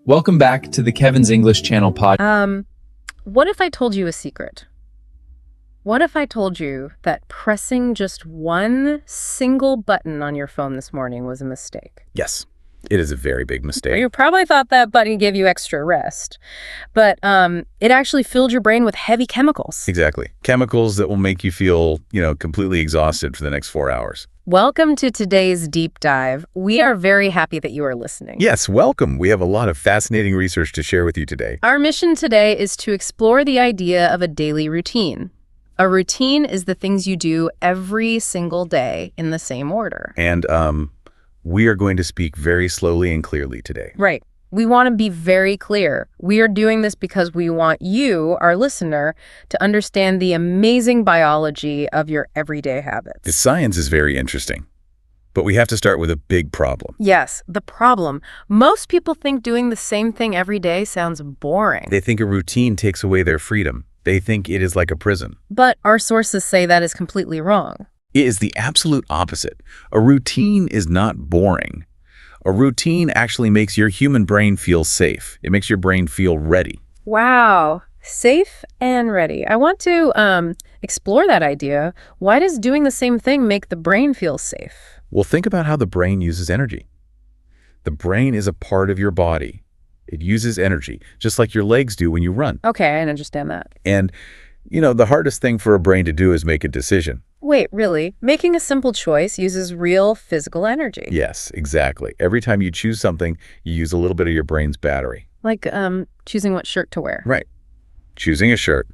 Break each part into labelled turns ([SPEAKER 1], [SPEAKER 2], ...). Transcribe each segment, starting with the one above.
[SPEAKER 1] Welcome back to the Kevin's English Channel pod.
[SPEAKER 2] What if I told you a secret? What if I told you that pressing just one single button on your phone this morning was a mistake?
[SPEAKER 3] Yes, it is a very big mistake.
[SPEAKER 2] You probably thought that button gave you extra rest, but it actually filled your brain with heavy chemicals.
[SPEAKER 3] Exactly. Chemicals that will make you feel, completely exhausted for the next 4 hours.
[SPEAKER 2] Welcome to today's deep dive. We are very happy that you are listening.
[SPEAKER 3] Yes, welcome. We have a lot of fascinating research to share with you today.
[SPEAKER 2] Our mission today is to explore the idea of a daily routine. A routine is the things you do every single day in the same order.
[SPEAKER 3] And we are going to speak very slowly and clearly today.
[SPEAKER 2] Right. We want to be very clear. We are doing this because we want you, our listener, to understand the amazing biology of your everyday habits.
[SPEAKER 3] The science is very interesting, but we have to start with a big problem.
[SPEAKER 2] Yes, the problem. Most people think doing the same thing every day sounds boring.
[SPEAKER 3] They think a routine takes away their freedom. They think it is like a prison.
[SPEAKER 2] But our sources say that is completely wrong.
[SPEAKER 3] It is the absolute opposite. A routine is not boring. A routine actually makes your human brain feel safe. It makes your brain feel ready.
[SPEAKER 2] Wow. Safe and ready. I want to explore that idea. Why does doing the same thing make the brain feel safe?
[SPEAKER 3] Well, think about how the brain uses energy. The brain is a part of your body. It uses energy, just like your legs do when you run.
[SPEAKER 2] Okay, I understand that.
[SPEAKER 3] And, the hardest thing for a brain to do is make a decision.
[SPEAKER 2] Wait, really? Making a simple choice uses real physical energy?
[SPEAKER 3] Yes, exactly. Every time you choose something, you use a little bit of your brain's battery.
[SPEAKER 2] Like choosing what shirt to wear.
[SPEAKER 3] Right. Choosing a shirt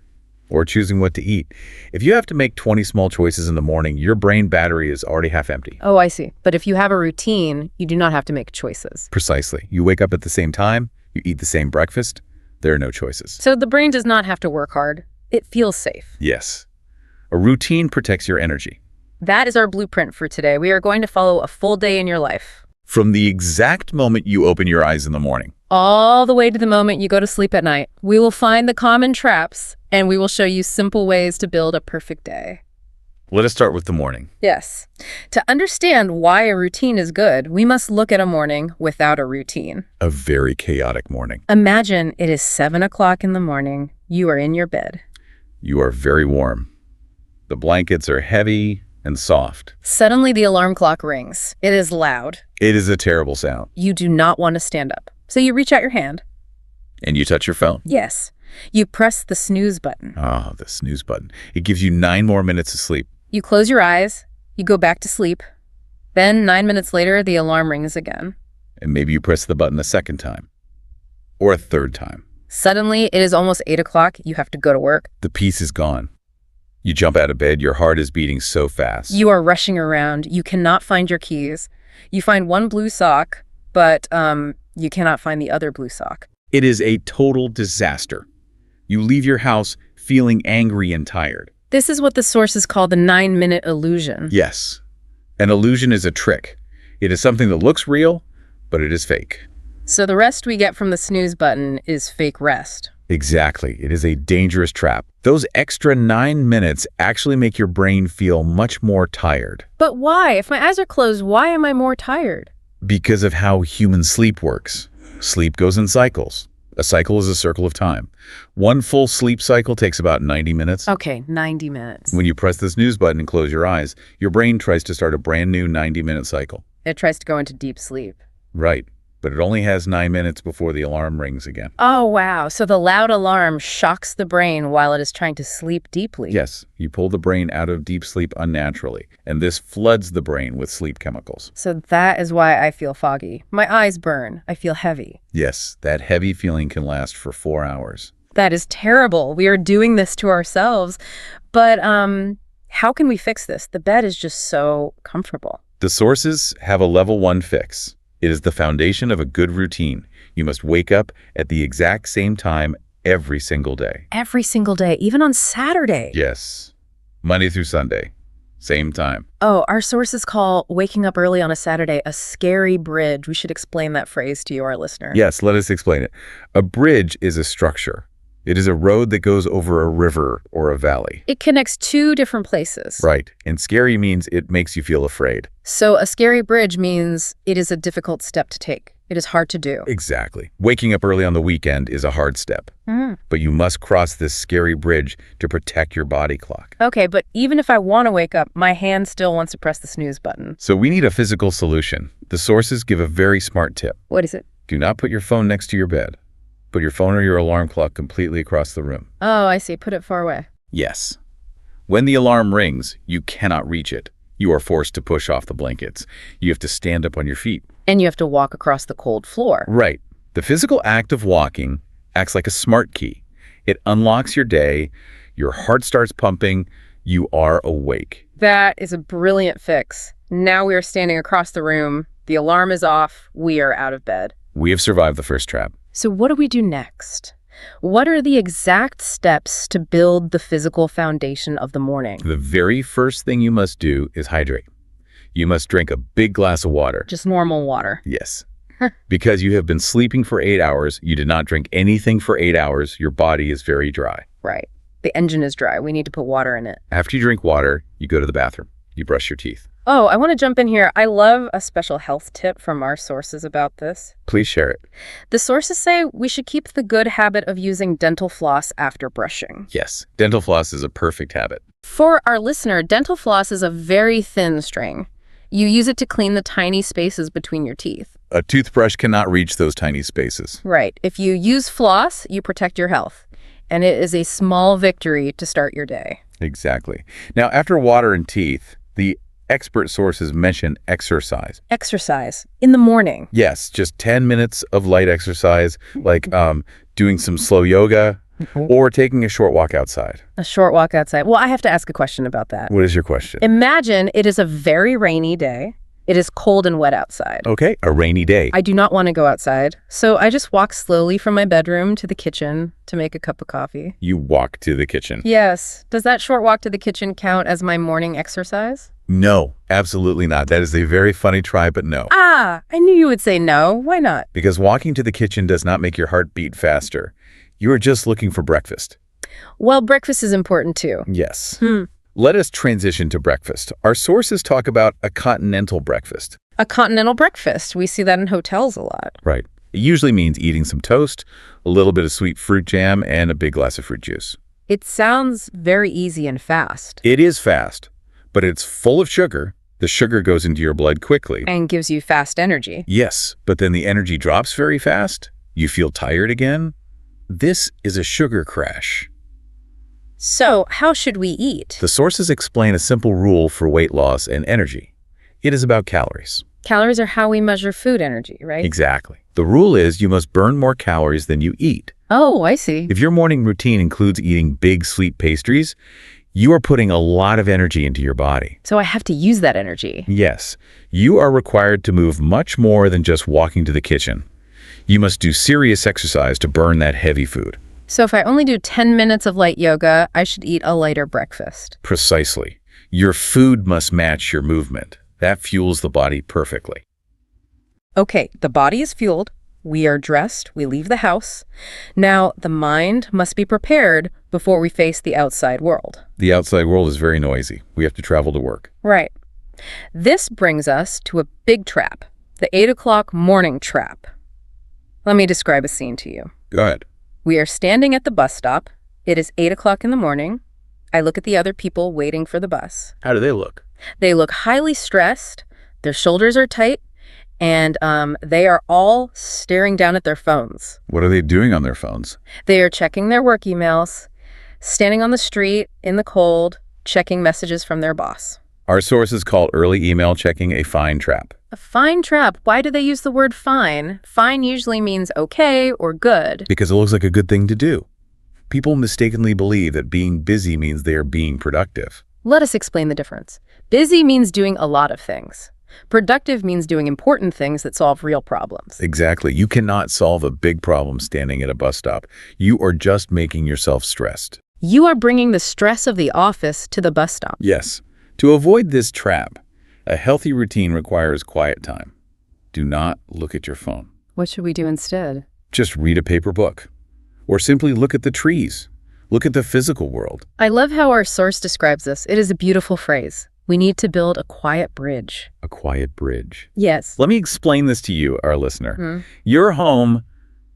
[SPEAKER 3] or choosing what to eat. If you have to make 20 small choices in the morning, your brain battery is already half empty.
[SPEAKER 2] Oh, I see. But if you have a routine, you do not have to make choices.
[SPEAKER 3] Precisely. You wake up at the same time, you eat the same breakfast, there are no choices.
[SPEAKER 2] So the brain does not have to work hard. It feels safe.
[SPEAKER 3] Yes. A routine protects your energy.
[SPEAKER 2] That is our blueprint for today. We are going to follow a full day in your life.
[SPEAKER 3] From the exact moment you open your eyes in the morning.
[SPEAKER 2] All the way to the moment you go to sleep at night. We will find the common traps, and we will show you simple ways to build a perfect day.
[SPEAKER 3] Let us start with the morning.
[SPEAKER 2] Yes. To understand why a routine is good, we must look at a morning without a routine.
[SPEAKER 3] A very chaotic morning.
[SPEAKER 2] Imagine it is 7 o'clock in the morning. You are in your bed.
[SPEAKER 3] You are very warm. The blankets are heavy and soft.
[SPEAKER 2] Suddenly, the alarm clock rings. It is loud.
[SPEAKER 3] It is a terrible sound.
[SPEAKER 2] You do not want to stand up. So you reach out your hand.
[SPEAKER 3] And you touch your phone.
[SPEAKER 2] Yes. You press the snooze button.
[SPEAKER 3] Oh, the snooze button. It gives you 9 more minutes of sleep.
[SPEAKER 2] You close your eyes. You go back to sleep. Then 9 minutes later, the alarm rings again.
[SPEAKER 3] And maybe you press the button a second time. Or a third time.
[SPEAKER 2] Suddenly, it is almost 8 o'clock. You have to go to work.
[SPEAKER 3] The peace is gone. You jump out of bed. Your heart is beating so fast.
[SPEAKER 2] You are rushing around. You cannot find your keys. You find one blue sock, but you cannot find the other blue sock.
[SPEAKER 3] It is a total disaster. You leave your house feeling angry and tired.
[SPEAKER 2] This is what the sources call the 9-minute illusion.
[SPEAKER 3] Yes. An illusion is a trick. It is something that looks real, but it is fake.
[SPEAKER 2] So the rest we get from the snooze button is fake rest.
[SPEAKER 3] Exactly. It is a dangerous trap. Those extra 9 minutes actually make your brain feel much more tired.
[SPEAKER 2] But why? If my eyes are closed, why am I more tired?
[SPEAKER 3] Because of how human sleep works. Sleep goes in cycles. A cycle is a circle of time. One full sleep cycle takes about 90 minutes.
[SPEAKER 2] Okay, 90 minutes.
[SPEAKER 3] When you press the snooze button and close your eyes, your brain tries to start a brand new 90-minute cycle.
[SPEAKER 2] It tries to go into deep sleep.
[SPEAKER 3] Right. But it only has 9 minutes before the alarm rings again.
[SPEAKER 2] Oh, wow. So the loud alarm shocks the brain while it is trying to sleep deeply.
[SPEAKER 3] Yes, you pull the brain out of deep sleep unnaturally, and this floods the brain with sleep chemicals.
[SPEAKER 2] So that is why I feel foggy. My eyes burn. I feel heavy.
[SPEAKER 3] Yes, that heavy feeling can last for 4 hours.
[SPEAKER 2] That is terrible. We are doing this to ourselves. But how can we fix this? The bed is just so comfortable.
[SPEAKER 3] The sources have a level 1 fix. It is the foundation of a good routine. You must wake up at the exact same time every single day.
[SPEAKER 2] Every single day, even on Saturday.
[SPEAKER 3] Yes. Monday through Sunday. Same time.
[SPEAKER 2] Oh, our sources call waking up early on a Saturday a scary bridge. We should explain that phrase to you, our listener.
[SPEAKER 3] Yes, let us explain it. A bridge is a structure. It is a road that goes over a river or a valley.
[SPEAKER 2] It connects two different places.
[SPEAKER 3] Right. And scary means it makes you feel afraid.
[SPEAKER 2] So a scary bridge means it is a difficult step to take. It is hard to do.
[SPEAKER 3] Exactly. Waking up early on the weekend is a hard step, but you must cross this scary bridge to protect your body clock.
[SPEAKER 2] Okay, but even if I want to wake up, my hand still wants to press the snooze button.
[SPEAKER 3] So we need a physical solution. The sources give a very smart tip.
[SPEAKER 2] What is it?
[SPEAKER 3] Do not put your phone next to your bed. Put your phone or your alarm clock completely across the room.
[SPEAKER 2] Oh, I see. Put it far away.
[SPEAKER 3] Yes. When the alarm rings, you cannot reach it. You are forced to push off the blankets. You have to stand up on your feet.
[SPEAKER 2] And you have to walk across the cold floor.
[SPEAKER 3] Right. The physical act of walking acts like a smart key. It unlocks your day. Your heart starts pumping. You are awake.
[SPEAKER 2] That is a brilliant fix. Now we are standing across the room. The alarm is off. We are out of bed.
[SPEAKER 3] We have survived the first trap.
[SPEAKER 2] So what do we do next? What are the exact steps to build the physical foundation of the morning?
[SPEAKER 3] The very first thing you must do is hydrate. You must drink a big glass of water.
[SPEAKER 2] Just normal water.
[SPEAKER 3] Yes. Because you have been sleeping for 8 hours, you did not drink anything for 8 hours, your body is very dry.
[SPEAKER 2] Right. The engine is dry. We need to put water in it.
[SPEAKER 3] After you drink water, you go to the bathroom. You brush your teeth.
[SPEAKER 2] Oh, I want to jump in here. I love a special health tip from our sources about this.
[SPEAKER 3] Please share it.
[SPEAKER 2] The sources say we should keep the good habit of using dental floss after brushing.
[SPEAKER 3] Yes, dental floss is a perfect habit.
[SPEAKER 2] For our listener, dental floss is a very thin string. You use it to clean the tiny spaces between your teeth.
[SPEAKER 3] A toothbrush cannot reach those tiny spaces.
[SPEAKER 2] Right. If you use floss, you protect your health. And it is a small victory to start your day.
[SPEAKER 3] Exactly. Now, after water and teeth, the expert sources mention exercise.
[SPEAKER 2] Exercise in the morning.
[SPEAKER 3] Yes, just 10 minutes of light exercise, like doing some slow yoga or taking a short walk outside.
[SPEAKER 2] A short walk outside. Well, I have to ask a question about that.
[SPEAKER 3] What is your question?
[SPEAKER 2] Imagine it is a very rainy day. It is cold and wet outside.
[SPEAKER 3] Okay, a rainy day.
[SPEAKER 2] I do not want to go outside, so I just walk slowly from my bedroom to the kitchen to make a cup of coffee.
[SPEAKER 3] You walk to the kitchen.
[SPEAKER 2] Yes. Does that short walk to the kitchen count as my morning exercise?
[SPEAKER 3] No, absolutely not. That is a very funny try, but no.
[SPEAKER 2] Ah, I knew you would say no. Why not?
[SPEAKER 3] Because walking to the kitchen does not make your heart beat faster. You are just looking for breakfast.
[SPEAKER 2] Well, breakfast is important too.
[SPEAKER 3] Yes. Let us transition to breakfast. Our sources talk about a continental breakfast.
[SPEAKER 2] A continental breakfast. We see that in hotels a lot.
[SPEAKER 3] Right. It usually means eating some toast, a little bit of sweet fruit jam, and a big glass of fruit juice.
[SPEAKER 2] It sounds very easy and fast.
[SPEAKER 3] It is fast, but it's full of sugar. The sugar goes into your blood quickly.
[SPEAKER 2] And gives you fast energy.
[SPEAKER 3] Yes, but then the energy drops very fast. You feel tired again. This is a sugar crash.
[SPEAKER 2] So, how should we eat?
[SPEAKER 3] The sources explain a simple rule for weight loss and energy. It is about calories.
[SPEAKER 2] Calories are how we measure food energy, right?
[SPEAKER 3] Exactly. The rule is you must burn more calories than you eat.
[SPEAKER 2] Oh, I see.
[SPEAKER 3] If your morning routine includes eating big sweet pastries, you are putting a lot of energy into your body.
[SPEAKER 2] So I have to use that energy.
[SPEAKER 3] Yes, you are required to move much more than just walking to the kitchen. You must do serious exercise to burn that heavy food.
[SPEAKER 2] So if I only do 10 minutes of light yoga, I should eat a lighter breakfast.
[SPEAKER 3] Precisely. Your food must match your movement. That fuels the body perfectly.
[SPEAKER 2] Okay, the body is fueled. We are dressed. We leave the house. Now, the mind must be prepared before we face the outside world.
[SPEAKER 3] The outside world is very noisy. We have to travel to work.
[SPEAKER 2] Right. This brings us to a big trap, the 8 o'clock morning trap. Let me describe a scene to you.
[SPEAKER 3] Go ahead.
[SPEAKER 2] We are standing at the bus stop. It is 8 o'clock in the morning. I look at the other people waiting for the bus.
[SPEAKER 3] How do they look?
[SPEAKER 2] They look highly stressed. Their shoulders are tight. And they are all staring down at their phones.
[SPEAKER 3] What are they doing on their phones?
[SPEAKER 2] They are checking their work emails, standing on the street in the cold, checking messages from their boss.
[SPEAKER 3] Our sources call early email checking a fine trap.
[SPEAKER 2] A fine trap? Why do they use the word fine? Fine usually means okay or good.
[SPEAKER 3] Because it looks like a good thing to do. People mistakenly believe that being busy means they are being productive.
[SPEAKER 2] Let us explain the difference. Busy means doing a lot of things. Productive means doing important things that solve real problems.
[SPEAKER 3] Exactly. You cannot solve a big problem standing at a bus stop. You are just making yourself stressed.
[SPEAKER 2] You are bringing the stress of the office to the bus stop.
[SPEAKER 3] Yes. To avoid this trap, a healthy routine requires quiet time. Do not look at your phone.
[SPEAKER 2] What should we do instead?
[SPEAKER 3] Just read a paper book. Or simply look at the trees. Look at the physical world.
[SPEAKER 2] I love how our source describes this. It is a beautiful phrase. We need to build a quiet bridge.
[SPEAKER 3] A quiet bridge.
[SPEAKER 2] Yes.
[SPEAKER 3] Let me explain this to you, our listener. Your home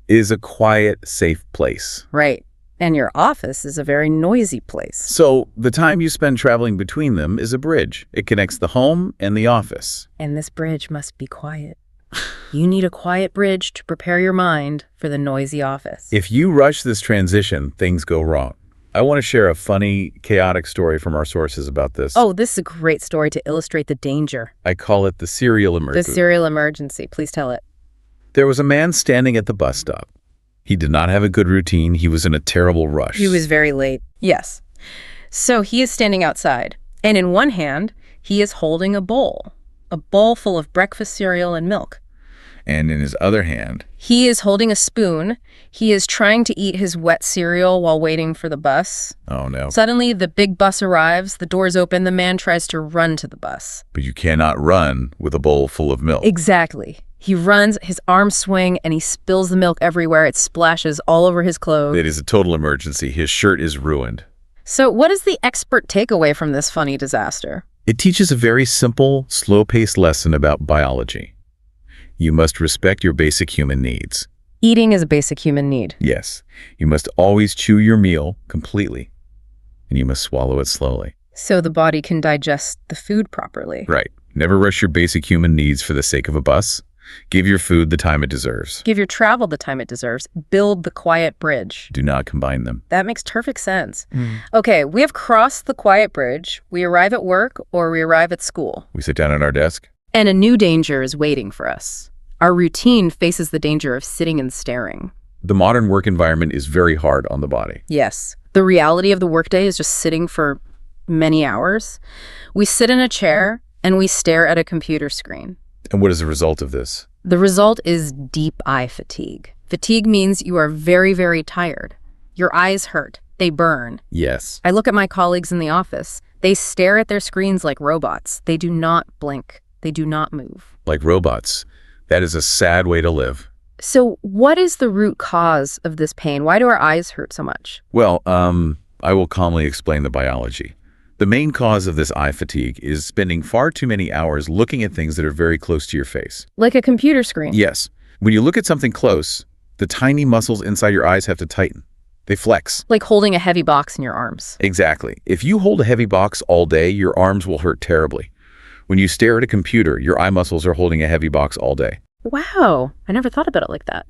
[SPEAKER 3] is a quiet, safe place.
[SPEAKER 2] Right. And your office is a very noisy place.
[SPEAKER 3] So the time you spend traveling between them is a bridge. It connects the home and the office.
[SPEAKER 2] And this bridge must be quiet. You need a quiet bridge to prepare your mind for the noisy office.
[SPEAKER 3] If you rush this transition, things go wrong. I want to share a funny, chaotic story from our sources about this.
[SPEAKER 2] Oh, this is a great story to illustrate the danger.
[SPEAKER 3] I call it the serial emergency.
[SPEAKER 2] The serial emergency. Please tell it.
[SPEAKER 3] There was a man standing at the bus stop. He did not have a good routine. He was in a terrible rush.
[SPEAKER 2] He was very late. Yes. So he is standing outside, and in one hand, he is holding a bowl full of breakfast cereal and milk.
[SPEAKER 3] And in his other hand,
[SPEAKER 2] he is holding a spoon. He is trying to eat his wet cereal while waiting for the bus.
[SPEAKER 3] Oh no.
[SPEAKER 2] Suddenly, the big bus arrives, the doors open, the man tries to run to the bus.
[SPEAKER 3] But you cannot run with a bowl full of milk.
[SPEAKER 2] Exactly. He runs, his arms swing, and he spills the milk everywhere. It splashes all over his clothes.
[SPEAKER 3] It is a total emergency. His shirt is ruined.
[SPEAKER 2] So what is the expert takeaway from this funny disaster?
[SPEAKER 3] It teaches a very simple, slow-paced lesson about biology. You must respect your basic human needs.
[SPEAKER 2] Eating is a basic human need.
[SPEAKER 3] Yes. You must always chew your meal completely, and you must swallow it slowly.
[SPEAKER 2] So the body can digest the food properly.
[SPEAKER 3] Right. Never rush your basic human needs for the sake of a bus. Give your food the time it deserves.
[SPEAKER 2] Give your travel the time it deserves. Build the quiet bridge.
[SPEAKER 3] Do not combine them.
[SPEAKER 2] That makes perfect sense. Okay, we have crossed the quiet bridge. We arrive at work or we arrive at school.
[SPEAKER 3] We sit down at our desk.
[SPEAKER 2] And a new danger is waiting for us. Our routine faces the danger of sitting and staring.
[SPEAKER 3] The modern work environment is very hard on the body.
[SPEAKER 2] Yes. The reality of the workday is just sitting for many hours. We sit in a chair and we stare at a computer screen.
[SPEAKER 3] And what is the result of this?
[SPEAKER 2] The result is deep eye fatigue. Fatigue means you are very, very tired. Your eyes hurt. They burn.
[SPEAKER 3] Yes.
[SPEAKER 2] I look at my colleagues in the office. They stare at their screens like robots. They do not blink. They do not move.
[SPEAKER 3] Like robots. That is a sad way to live.
[SPEAKER 2] So what is the root cause of this pain? Why do our eyes hurt so much?
[SPEAKER 3] Well, I will calmly explain the biology. The main cause of this eye fatigue is spending far too many hours looking at things that are very close to your face.
[SPEAKER 2] Like a computer screen?
[SPEAKER 3] Yes. When you look at something close, the tiny muscles inside your eyes have to tighten. They flex.
[SPEAKER 2] Like holding a heavy box in your arms.
[SPEAKER 3] Exactly. If you hold a heavy box all day, your arms will hurt terribly. When you stare at a computer, your eye muscles are holding a heavy box all day.
[SPEAKER 2] Wow, I never thought about it like that.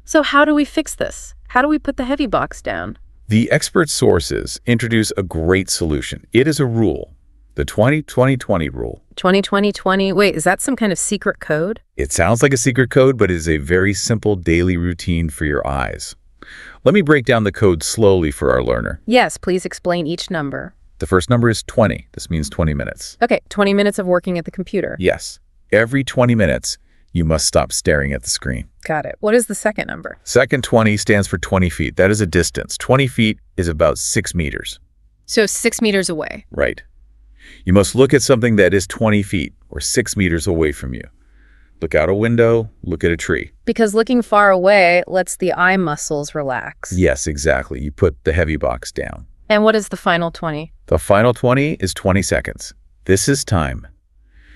[SPEAKER 2] So how do we fix this? How do we put the heavy box down?
[SPEAKER 3] The expert sources introduce a great solution. It is a rule, the 20-20-20 rule.
[SPEAKER 2] 20-20-20, wait, is that some kind of secret code?
[SPEAKER 3] It sounds like a secret code, but it is a very simple daily routine for your eyes. Let me break down the code slowly for our learner.
[SPEAKER 2] Yes, please explain each number.
[SPEAKER 3] The first number is 20. This means 20 minutes.
[SPEAKER 2] Okay, 20 minutes of working at the computer.
[SPEAKER 3] Yes. Every 20 minutes, you must stop staring at the screen.
[SPEAKER 2] Got it. What is the second number?
[SPEAKER 3] Second 20 stands for 20 feet. That is a distance. 20 feet is about 6 meters.
[SPEAKER 2] So 6 meters away.
[SPEAKER 3] Right. You must look at something that is 20 feet or 6 meters away from you. Look out a window, look at a tree.
[SPEAKER 2] Because looking far away lets the eye muscles relax.
[SPEAKER 3] Yes, exactly. You put the heavy box down.
[SPEAKER 2] And what is the final 20?
[SPEAKER 3] The final 20 is 20 seconds. This is time.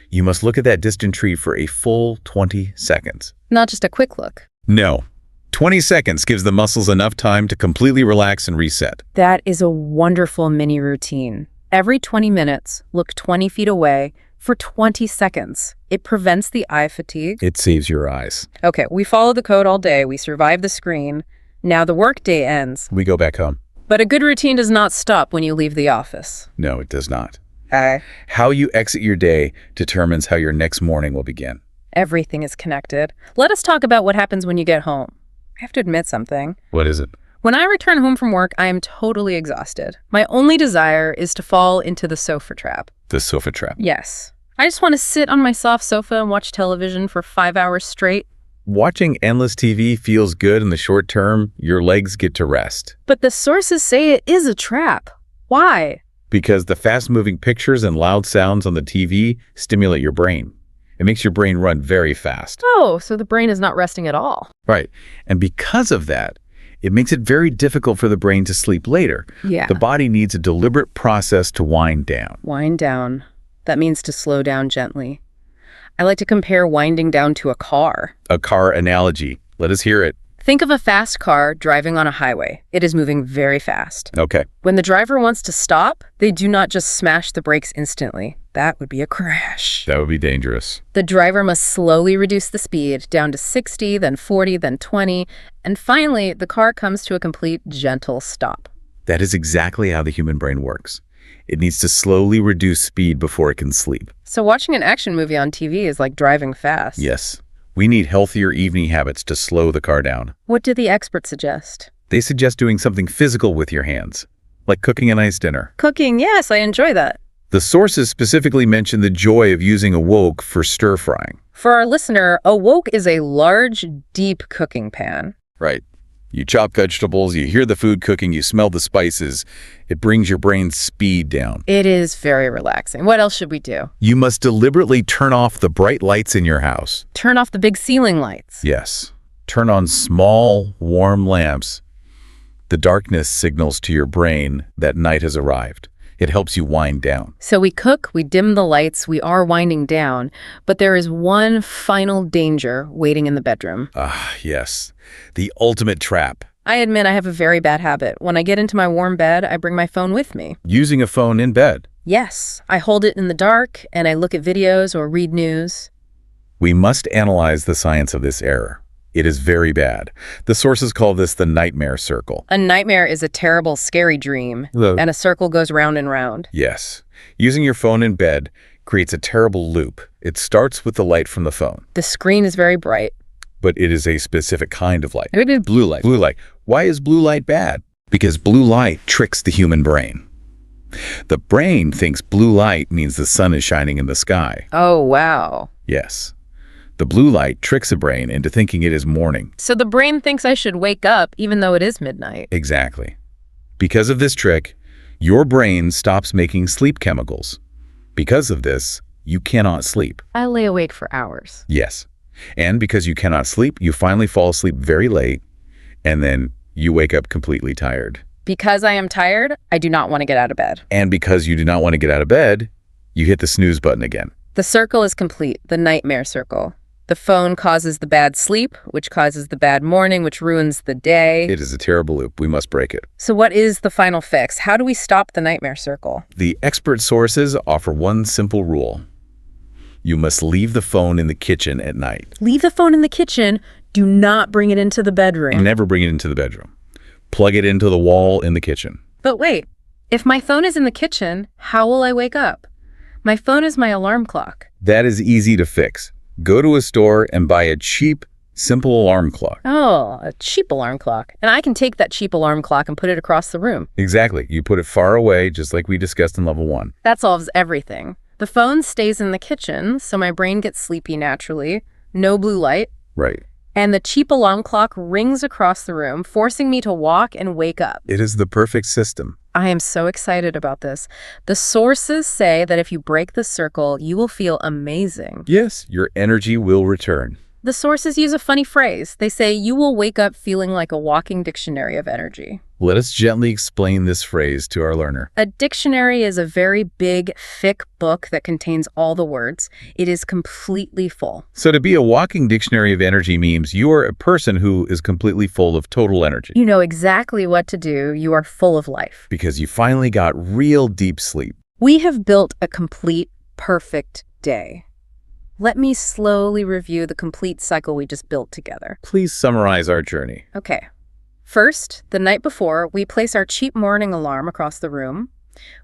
[SPEAKER 3] You must look at that distant tree for a full 20 seconds.
[SPEAKER 2] Not just a quick look.
[SPEAKER 3] No. 20 seconds gives the muscles enough time to completely relax and reset.
[SPEAKER 2] That is a wonderful mini routine. Every 20 minutes, look 20 feet away for 20 seconds. It prevents the eye fatigue.
[SPEAKER 3] It saves your eyes.
[SPEAKER 2] Okay, we follow the code all day. We survive the screen. Now the workday ends.
[SPEAKER 3] We go back home.
[SPEAKER 2] But a good routine does not stop when you leave the office.
[SPEAKER 3] No, it does not. How you exit your day determines how your next morning will begin.
[SPEAKER 2] Everything is connected. Let us talk about what happens when you get home. I have to admit something.
[SPEAKER 3] What is it?
[SPEAKER 2] When I return home from work, I am totally exhausted. My only desire is to fall into the sofa trap.
[SPEAKER 3] The sofa trap.
[SPEAKER 2] Yes. I just want to sit on my soft sofa and watch television for 5 hours straight.
[SPEAKER 3] Watching endless TV feels good in the short term. Your legs get to rest.
[SPEAKER 2] But the sources say it is a trap. Why?
[SPEAKER 3] Because the fast-moving pictures and loud sounds on the TV stimulate your brain. It makes your brain run very fast.
[SPEAKER 2] Oh, so the brain is not resting at all.
[SPEAKER 3] Right. And because of that, it makes it very difficult for the brain to sleep later.
[SPEAKER 2] Yeah.
[SPEAKER 3] The body needs a deliberate process to wind down.
[SPEAKER 2] Wind down. That means to slow down gently. I like to compare winding down to a car.
[SPEAKER 3] A car analogy. Let us hear it.
[SPEAKER 2] Think of a fast car driving on a highway. It is moving very fast.
[SPEAKER 3] Okay.
[SPEAKER 2] When the driver wants to stop, they do not just smash the brakes instantly. That would be a crash.
[SPEAKER 3] That would be dangerous.
[SPEAKER 2] The driver must slowly reduce the speed down to 60, then 40, then 20, and finally, the car comes to a complete gentle stop.
[SPEAKER 3] That is exactly how the human brain works. It needs to slowly reduce speed before it can sleep.
[SPEAKER 2] So watching an action movie on TV is like driving fast.
[SPEAKER 3] Yes. We need healthier evening habits to slow the car down.
[SPEAKER 2] What do the experts suggest?
[SPEAKER 3] They suggest doing something physical with your hands, like cooking a nice dinner.
[SPEAKER 2] Cooking, yes, I enjoy that.
[SPEAKER 3] The sources specifically mention the joy of using a wok for stir-frying.
[SPEAKER 2] For our listener, a wok is a large, deep cooking pan.
[SPEAKER 3] Right. You chop vegetables, you hear the food cooking, you smell the spices. It brings your brain's speed down.
[SPEAKER 2] It is very relaxing. What else should we do?
[SPEAKER 3] You must deliberately turn off the bright lights in your house.
[SPEAKER 2] Turn off the big ceiling lights.
[SPEAKER 3] Yes. Turn on small, warm lamps. The darkness signals to your brain that night has arrived. It helps you wind down.
[SPEAKER 2] So we cook, we dim the lights, we are winding down, but there is one final danger waiting in the bedroom.
[SPEAKER 3] Yes. The ultimate trap.
[SPEAKER 2] I admit I have a very bad habit. When I get into my warm bed, I bring my phone with me.
[SPEAKER 3] Using a phone in bed.
[SPEAKER 2] Yes, I hold it in the dark and I look at videos or read news.
[SPEAKER 3] We must analyze the science of this error. It is very bad. The sources call this the nightmare circle.
[SPEAKER 2] A nightmare is a terrible, scary dream, and a circle goes round and round.
[SPEAKER 3] Yes. Using your phone in bed creates a terrible loop. It starts with the light from the phone.
[SPEAKER 2] The screen is very bright.
[SPEAKER 3] But it is a specific kind of light.
[SPEAKER 2] It is
[SPEAKER 3] Blue light. Blue light. Why is blue light bad? Because blue light tricks the human brain. The brain thinks blue light means the sun is shining in the sky.
[SPEAKER 2] Oh, wow.
[SPEAKER 3] Yes. The blue light tricks the brain into thinking it is morning.
[SPEAKER 2] So the brain thinks I should wake up even though it is midnight.
[SPEAKER 3] Exactly. Because of this trick, your brain stops making sleep chemicals. Because of this, you cannot sleep.
[SPEAKER 2] I lay awake for hours.
[SPEAKER 3] Yes. And because you cannot sleep, you finally fall asleep very late, and then you wake up completely tired.
[SPEAKER 2] Because I am tired, I do not want to get out of bed.
[SPEAKER 3] And because you do not want to get out of bed, you hit the snooze button again.
[SPEAKER 2] The circle is complete, the nightmare circle. The phone causes the bad sleep, which causes the bad morning, which ruins the day.
[SPEAKER 3] It is a terrible loop. We must break it.
[SPEAKER 2] So what is the final fix? How do we stop the nightmare circle?
[SPEAKER 3] The expert sources offer one simple rule. You must leave the phone in the kitchen at night.
[SPEAKER 2] Leave the phone in the kitchen. Do not bring it into the bedroom.
[SPEAKER 3] Never bring it into the bedroom. Plug it into the wall in the kitchen.
[SPEAKER 2] But wait, if my phone is in the kitchen, how will I wake up? My phone is my alarm clock.
[SPEAKER 3] That is easy to fix. Go to a store and buy a cheap, simple alarm clock.
[SPEAKER 2] Oh, a cheap alarm clock. And I can take that cheap alarm clock and put it across the room.
[SPEAKER 3] Exactly. You put it far away, just like we discussed in level 1.
[SPEAKER 2] That solves everything. The phone stays in the kitchen, so my brain gets sleepy naturally. No blue light.
[SPEAKER 3] Right.
[SPEAKER 2] And the cheap alarm clock rings across the room, forcing me to walk and wake up.
[SPEAKER 3] It is the perfect system.
[SPEAKER 2] I am so excited about this. The sources say that if you break the circle, you will feel amazing.
[SPEAKER 3] Yes, your energy will return.
[SPEAKER 2] The sources use a funny phrase. They say you will wake up feeling like a walking dictionary of energy.
[SPEAKER 3] Let us gently explain this phrase to our learner.
[SPEAKER 2] A dictionary is a very big, thick book that contains all the words. It is completely full.
[SPEAKER 3] So to be a walking dictionary of energy means you are a person who is completely full of total energy.
[SPEAKER 2] You know exactly what to do. You are full of life.
[SPEAKER 3] Because you finally got real deep sleep.
[SPEAKER 2] We have built a complete, perfect day. Let me slowly review the complete cycle we just built together.
[SPEAKER 3] Please summarize our journey.
[SPEAKER 2] Okay. First, the night before, we place our cheap morning alarm across the room.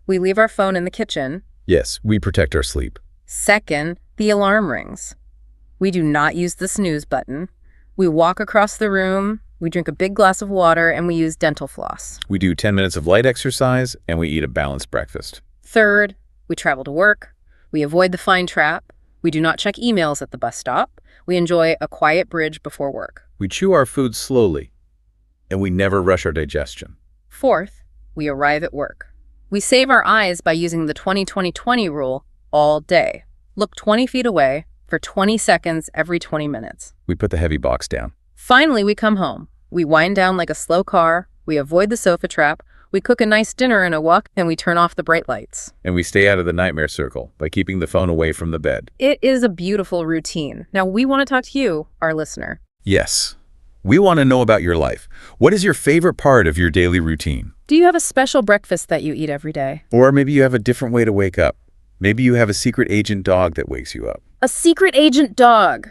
[SPEAKER 2] We leave our phone in the kitchen.
[SPEAKER 3] Yes, we protect our sleep.
[SPEAKER 2] Second, the alarm rings. We do not use the snooze button. We walk across the room, we drink a big glass of water, and we use dental floss.
[SPEAKER 3] We do 10 minutes of light exercise, and we eat a balanced breakfast.
[SPEAKER 2] Third, we travel to work. We avoid the fine trap. We do not check emails at the bus stop. We enjoy a quiet bridge before work.
[SPEAKER 3] We chew our food slowly, and we never rush our digestion.
[SPEAKER 2] Fourth, we arrive at work. We save our eyes by using the 20-20-20 rule all day. Look 20 feet away for 20 seconds every 20 minutes.
[SPEAKER 3] We put the heavy box down.
[SPEAKER 2] Finally, we come home. We wind down like a slow car. We avoid the sofa trap. We cook a nice dinner and a walk, and we turn off the bright lights.
[SPEAKER 3] And we stay out of the nightmare circle by keeping the phone away from the bed.
[SPEAKER 2] It is a beautiful routine. Now, we want to talk to you, our listener.
[SPEAKER 3] Yes. We want to know about your life. What is your favorite part of your daily routine?
[SPEAKER 2] Do you have a special breakfast that you eat every day?
[SPEAKER 3] Or maybe you have a different way to wake up. Maybe you have a secret agent dog that wakes you up.
[SPEAKER 2] A secret agent dog.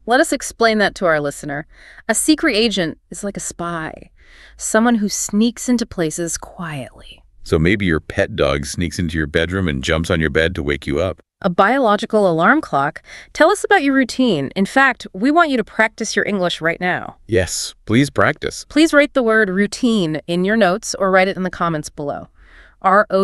[SPEAKER 2] Let us explain that to our listener. A secret agent is like a spy, someone who sneaks into places quietly.
[SPEAKER 3] So maybe your pet dog sneaks into your bedroom and jumps on your bed to wake you up.
[SPEAKER 2] A biological alarm clock. Tell us about your routine. In fact, we want you to practice your English right now.
[SPEAKER 3] Yes, please practice.
[SPEAKER 2] Please write the word routine in your notes or write it in the comments below. R-O-U-T-I-N-E,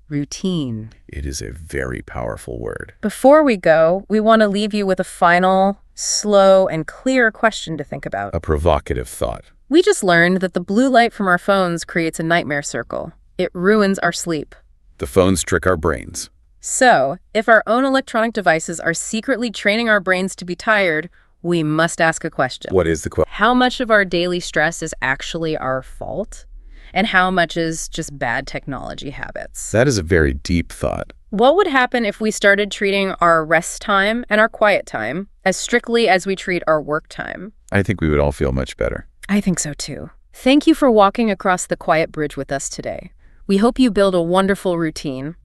[SPEAKER 2] routine.
[SPEAKER 3] It is a very powerful word.
[SPEAKER 2] Before we go, we want to leave you with a final, slow, and clear question to think about.
[SPEAKER 3] A provocative thought.
[SPEAKER 2] We just learned that the blue light from our phones creates a nightmare circle. It ruins our sleep.
[SPEAKER 3] The phones trick our brains.
[SPEAKER 2] So, if our own electronic devices are secretly training our brains to be tired, we must ask a question.
[SPEAKER 3] What is the question?
[SPEAKER 2] How much of our daily stress is actually our fault? And how much is just bad technology habits?
[SPEAKER 3] That is a very deep thought.
[SPEAKER 2] What would happen if we started treating our rest time and our quiet time as strictly as we treat our work time?
[SPEAKER 3] I think we would all feel much better.
[SPEAKER 2] I think so too. Thank you for walking across the quiet bridge with us today. We hope you build a wonderful routine,